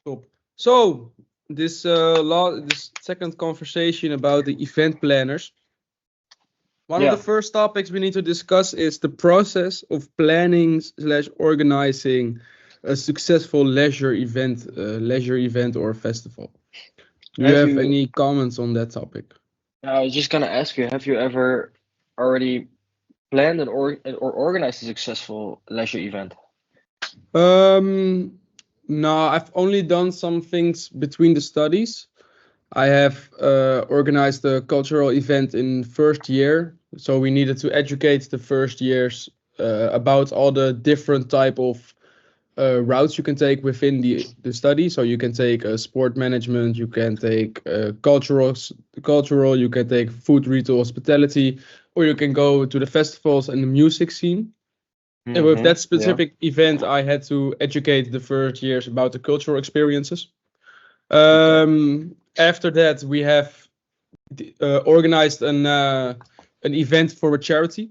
Top. So this second conversation about the event planners. One of the Yeah. first topics we need to discuss is the process of planning slash organizing a successful leisure event or festival. Do you Have have you? any comments on that topic? I was just gonna ask you. Have you ever already planned or organized a successful leisure event? Um, no, I've only done some things between the studies. I have organized a cultural event in first year, so we needed to educate the first years about all the different type of routes you can take within the study. So you can take sport management, you can take cultural, you can take food, retail, hospitality, or you can go to the festivals and the music scene. And with that Yeah. specific event, I had to educate the first years about the cultural experiences. Okay. After that, we have organized an event for a charity.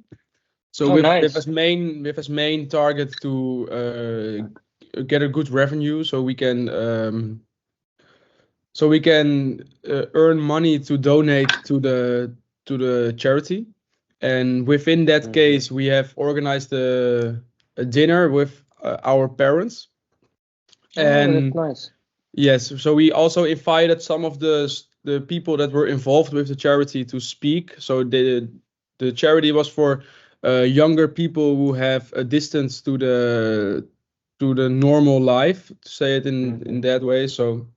So Oh, with nice. as main target to get a good revenue, so we can earn money to donate to the charity. And within that Mm-hmm. case, we have organized a dinner with our parents. Oh, that's And nice. yes, so we also invited some of the people that were involved with the charity to speak. So the charity was for younger people who have a distance to the normal life, to say it in Mm-hmm. that way. So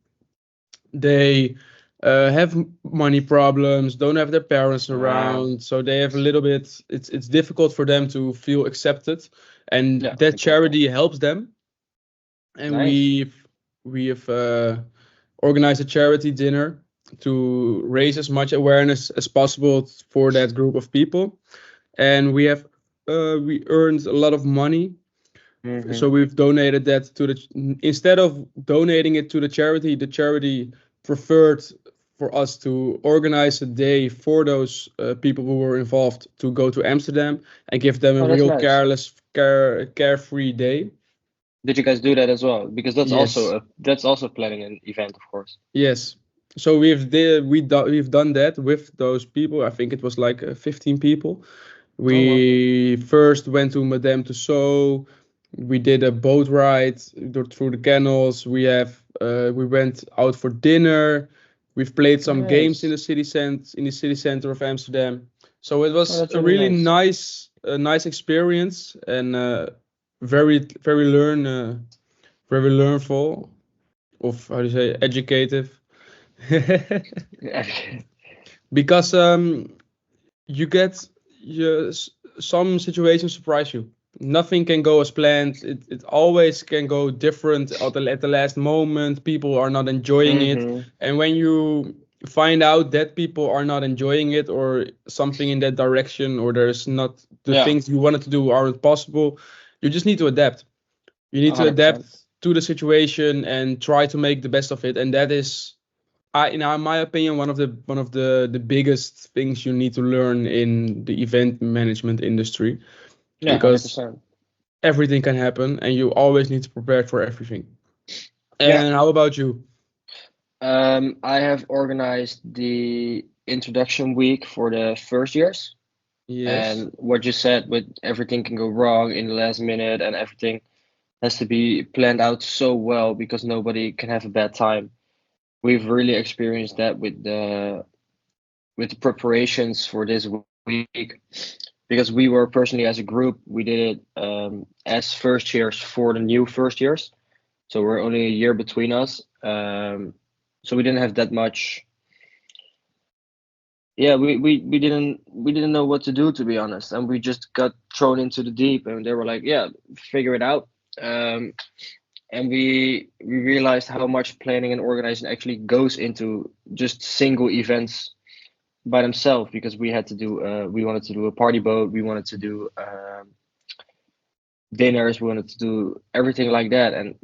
they have money problems, don't have their parents around, so they have a little bit. It's difficult for them to feel accepted, and Yeah, that exactly. charity helps them. And Nice. we have organized a charity dinner to raise as much awareness as possible for that group of people. And we earned a lot of money, Mm-hmm. so we've donated that to the instead of donating it to the charity preferred for us to organize a day for those people who were involved to go to Amsterdam and give them a Oh, that's real nice. carefree day. Did you guys do that as well? Because Yes. that's also planning an event, of course. Yes. So we've done that with those people. I think it was like 15 people. Oh well. We first went to Madame Tussauds. We did a boat ride through the canals. We went out for dinner. We've played some games in Nice. the city center of Amsterdam. So it Oh, was that's a really really nice. nice experience, and very very learnful, of how do you say, educative. Yeah. Because you get you, some situations surprise you. Nothing can go as planned. It always can go different at the last moment. People are not enjoying it, Mm-hmm. and when you find out that people are not enjoying it, or something in that direction, or there's not the Yeah, things you wanted to do aren't possible, you just need to adapt. You need to adapt 100%. to the situation and try to make the best of it, and that is, in my opinion, one of the biggest things you need to learn in the event management industry, Yeah, because 100%. everything can happen and you always need to prepare for everything. Yeah. And how about you? I have organized the introduction week for the first years. Yes. And what you said with everything can go wrong in the last minute and everything has to be planned out so well because nobody can have a bad time. We've really experienced that with the preparations for this week because we were personally as a group, we did it as first years for the new first years. So we're only a year between us. So we didn't have that much. Yeah, we didn't know what to do, to be honest, and we just got thrown into the deep, and they were like, "Yeah, figure it out." Um, and we realized how much planning and organizing actually goes into just single events by themselves because we wanted to do a party boat, we wanted to do dinners, we wanted to do everything like that, and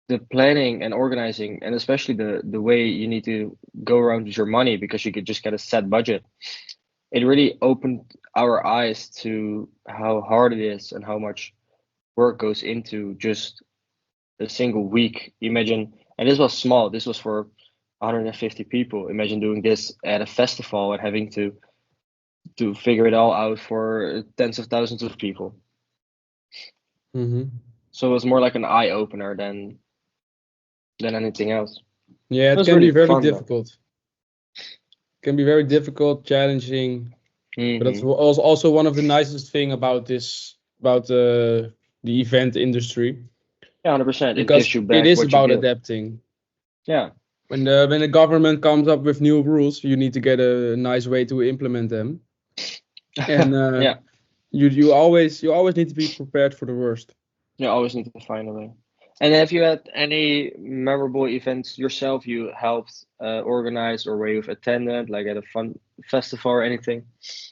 the planning and organizing, and especially the way you need to go around with your money because you could just get a set budget. It really opened our eyes to how hard it is and how much work goes into just a single week. Imagine And this was small. This was for 150 people. Imagine doing this at a festival and having to figure it all out for tens of thousands of people. Mm-hmm. So it was more like an eye opener than anything else. Yeah, It it was can be really very fun though. difficult. Can be very difficult, challenging, but that's Hmm. also one of the nicest thing about the event industry, Yeah, 100%. It because gives you it back is what you about give. adapting. Yeah. When the government comes up with new rules, you need to get a nice way to implement them, and Yeah. you always need to be prepared for the worst. You always need to find a way. And have you had any memorable events yourself you helped organize or where you've attended, like at a fun festival or anything?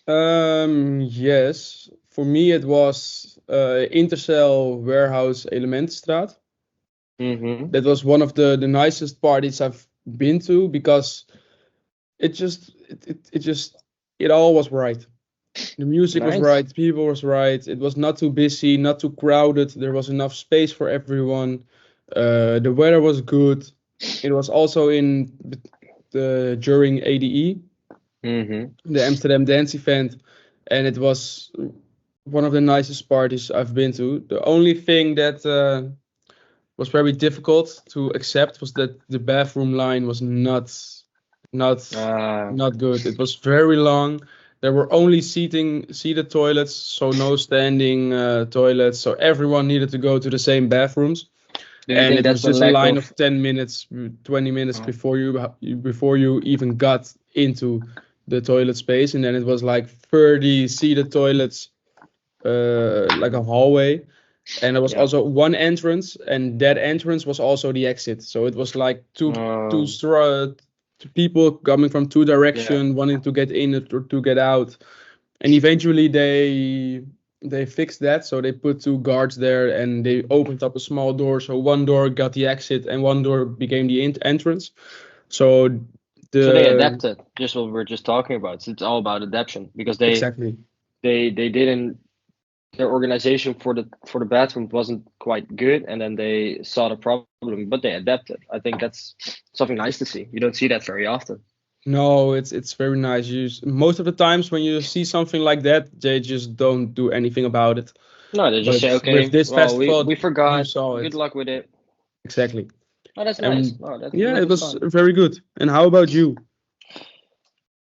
Yes, for me it was Intercell Warehouse Elementenstraat. Mm-hmm. That was one of the nicest parties I've been to, because it all was right. The music was Nice. right, people was right. It was not too busy, not too crowded. There was enough space for everyone. The weather was good. It was also in the during ADE, Mm-hmm. the Amsterdam Dance Event, and it was one of the nicest parties I've been to. The only thing that was very difficult to accept was that the bathroom line was not Uh, not good. It was very long. There were only seated toilets, so no standing toilets. So everyone needed to go to the same bathrooms, do you and think it was that's a just a lack line of? of 10 minutes, 20 minutes uh, before you even got into the toilet space, and then it was like 30 seated toilets, like a hallway, and there was yeah. also one entrance, and that entrance was also the exit. So it was like Um, two people coming from two yeah. direction, wanting to get in or to get out. And eventually they fixed that, so they put two guards there, and they opened up a small door, so one door got the exit and one door became the entrance. So So they the adapted, just what we're just talking about. So it's all about adaptation because they exactly. they didn't their organization for the bathroom wasn't quite good, and then they saw the problem, but they adapted. I think that's something nice to see. You don't see that very often. No, it's very nice. Most of the times when you see something like that, they just don't do anything about it. No, they just But say, with okay, this well, festival, we you forgot. saw Good it luck with it. exactly. Oh, that's nice. And Oh, yeah, that it was was fun. very good. And how about you?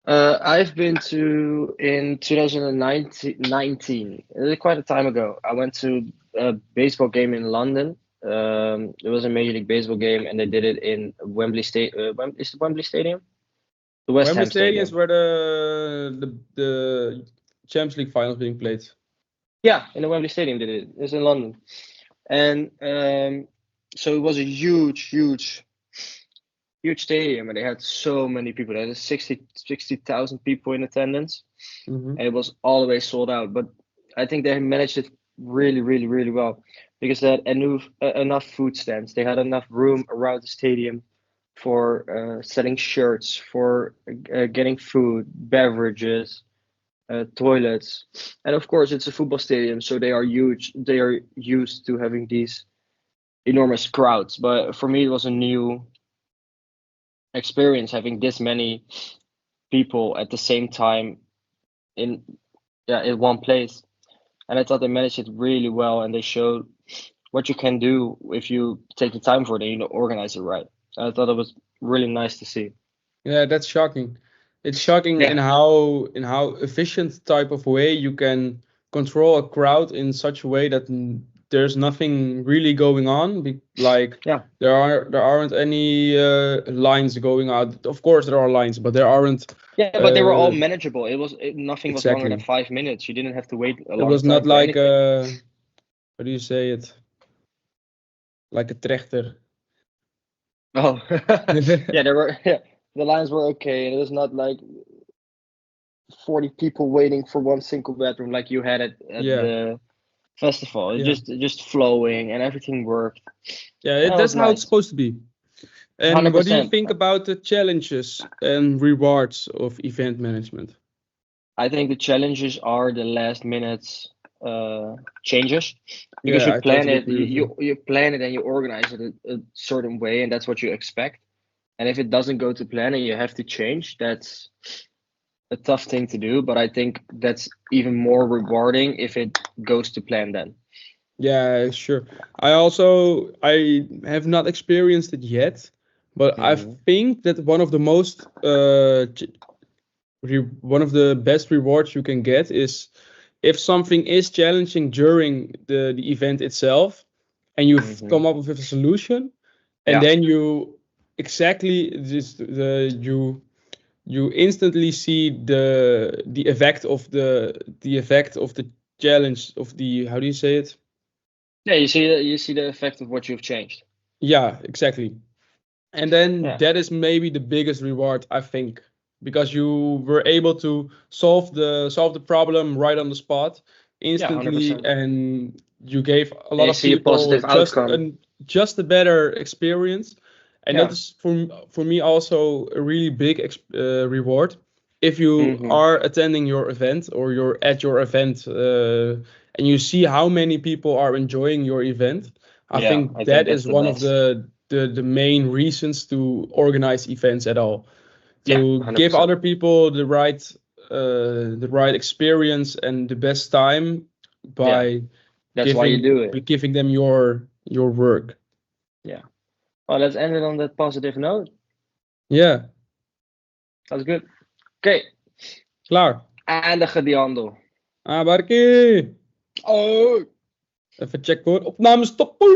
I've been to in 2019, quite a time ago. I went to a baseball game in London. It was a Major League Baseball game, and they did it in Wembley State. Is it Wembley Stadium? The West Wembley Ham Stadium is Stadium. where the Champions League finals being played. Yeah, in the Wembley Stadium did it. It's in London, and so it was a huge stadium, and they had so many people. They had 60,000 people in attendance, Hmm. and it was all the way sold out. But I think they managed it really well because they had enough food stands. They had enough room around the stadium for selling shirts, for getting food, beverages, toilets, and of course it's a football stadium, so they are huge. They are used to having these enormous crowds. But for me, it was a new experience having this many people at the same time in in one place. And I thought they managed it really well, and they showed what you can do if you take the time for it and organize it right. I thought it was really nice to see. Yeah, that's shocking. It's shocking Yeah, in how efficient type of way you can control a crowd in such a way that there's nothing really going on. Like yeah, there aren't any lines going out. Of course there are lines, but there aren't. yeah. But they were all Uh, manageable. Nothing was longer than exactly. 5 minutes. You didn't have to wait a It long was time not for like anything. how do you say it? Like a trechter. Oh, yeah. There were yeah. The lines were okay, and it was not like 40 people waiting for one single bedroom like you had at Yeah, the festival. It yeah, just flowing and everything worked. yeah. That That's was how it's nice. supposed to be. And what do you 100%. think about the challenges and rewards of event management? I think the challenges are the last minutes changes, because Yeah, you I plan totally it, agree with you. you plan it and you organize it a certain way, and that's what you expect. And if it doesn't go to plan and you have to change, that's a tough thing to do. But I think that's even more rewarding if it goes to plan then. Yeah, sure. I have not experienced it yet, but I Hmm. think that one of the best rewards you can get is if something is challenging during the event itself, and you've Hmm. come up with a solution, and Yeah, then you exactly just you instantly see the effect of the challenge of the, how do you say it? yeah. You see the effect of what you've changed. Yeah, exactly. And then Yeah, that is maybe the biggest reward, I think, because you were able to solve the problem right on the spot yeah, instantly, 100%. and you gave a And lot you of see a people positive outcome. just a better experience. And that Yeah. is for me also a really big reward. If you Hmm. are attending your event or you're at your event, and you see how many people are enjoying your event, I Yeah, think I think that that's is the one of best. the main reasons to organize events at all, Yeah, to give 100%. other people the right experience and the best time Yeah, by that's why you do it. giving them your work. Yeah. Well, let's end it on that positive note. Ja, That's good. Oké, klaar. eindigen die handel. Barkie. Oh. Even checken hoor. Opname stoppen.